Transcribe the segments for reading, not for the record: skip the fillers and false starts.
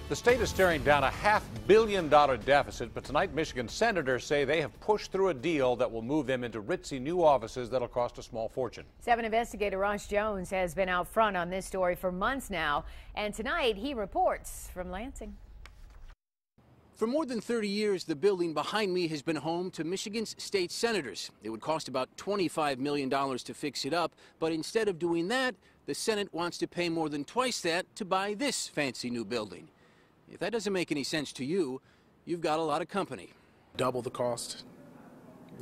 The state is staring down a $500 million deficit, but tonight Michigan senators say they have pushed through a deal that will move them into ritzy new offices that'll cost a small fortune. 7 Investigator Ross Jones has been out front on this story for months now, and tonight he reports from Lansing. For more than 30 years, the building behind me has been home to Michigan's state senators. It would cost about $25 million to fix it up, but instead of doing that, the Senate wants to pay more than twice that to buy this fancy new building. If that doesn't make any sense to you, you've got a lot of company. Double the cost,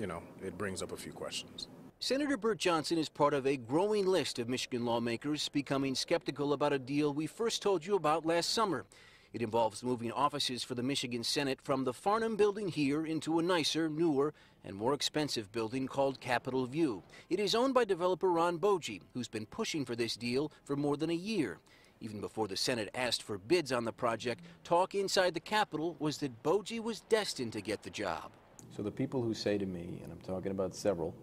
it brings up a few questions. Senator Burt Johnson is part of a growing list of Michigan lawmakers becoming skeptical about a deal we first told you about last summer. It involves moving offices for the Michigan Senate from the Farnham building here into a nicer, newer, and more expensive building called Capitol View. It is owned by developer Ron Bogie, who's been pushing for this deal for more than a year. Even before the Senate asked for bids on the project, talk inside the Capitol was that Bogie was destined to get the job. So the people who say to me, and I'm talking about several,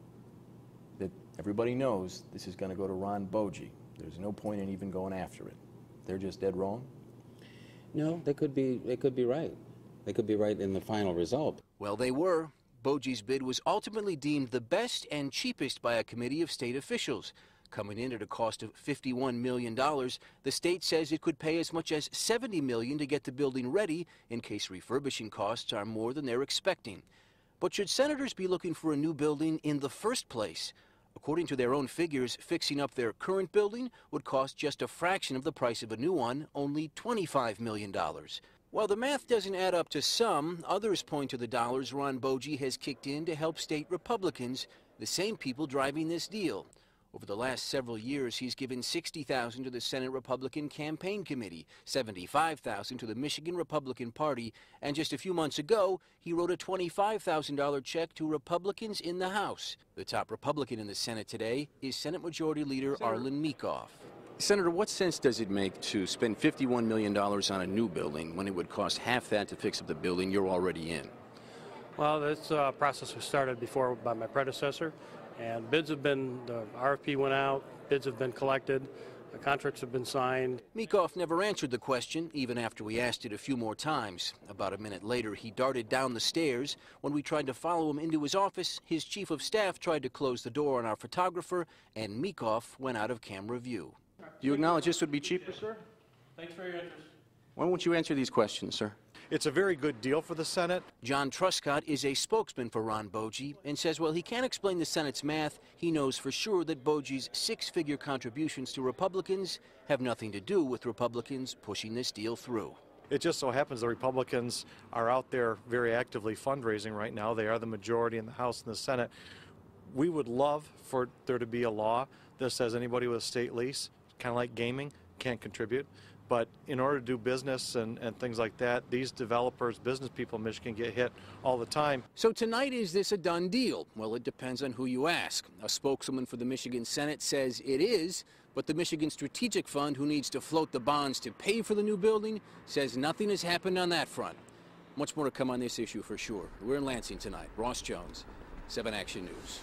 that everybody knows this is going to go to Ron Bogie, there's no point in even going after it. They're just dead wrong? No, they could be right. They could be right in the final result. Well, they were. Bogie's bid was ultimately deemed the best and cheapest by a committee of state officials. Coming in at a cost of $51 million, the state says it could pay as much as $70 million to get the building ready in case refurbishing costs are more than they're expecting. But should senators be looking for a new building in the first place? According to their own figures, fixing up their current building would cost just a fraction of the price of a new one, only $25 million. While the math doesn't add up to some, others point to the dollars Ron Bogie has kicked in to help state Republicans, the same people driving this deal. Over the last several years, he's given $60,000 to the Senate Republican Campaign Committee, $75,000 to the Michigan Republican Party, and just a few months ago, he wrote a $25,000 check to Republicans in the House. The top Republican in the Senate today is Senate Majority Leader Arlen Meekhoff. Senator, what sense does it make to spend $51 million on a new building when it would cost half that to fix up the building you're already in? Well, this process was started before by my predecessor. And bids have been, the RFP went out, bids have been collected, the contracts have been signed. Meekhoff never answered the question, even after we asked it a few more times. About a minute later, he darted down the stairs. When we tried to follow him into his office, his chief of staff tried to close the door on our photographer, and Meekhoff went out of camera view. Do you acknowledge this would be cheaper, sir? Thanks for your interest. Why won't you answer these questions, sir? It's a very good deal for the Senate. John Truscott is a spokesman for Ron Bogie and says while he can't explain the Senate's math, he knows for sure that Bogie's six-figure contributions to Republicans have nothing to do with Republicans pushing this deal through. It just so happens the Republicans are out there very actively fundraising right now. They are the majority in the House and the Senate. We would love for there to be a law that says anybody with a state lease, kind of like gaming, can't contribute. But in order to do business and things like that, these developers, business people in Michigan get hit all the time. So tonight, is this a done deal? Well, it depends on who you ask. A spokeswoman for the Michigan Senate says it is, but the Michigan Strategic Fund, who needs to float the bonds to pay for the new building, says nothing has happened on that front. Much more to come on this issue for sure. We're in Lansing tonight. Ross Jones, 7 Action News.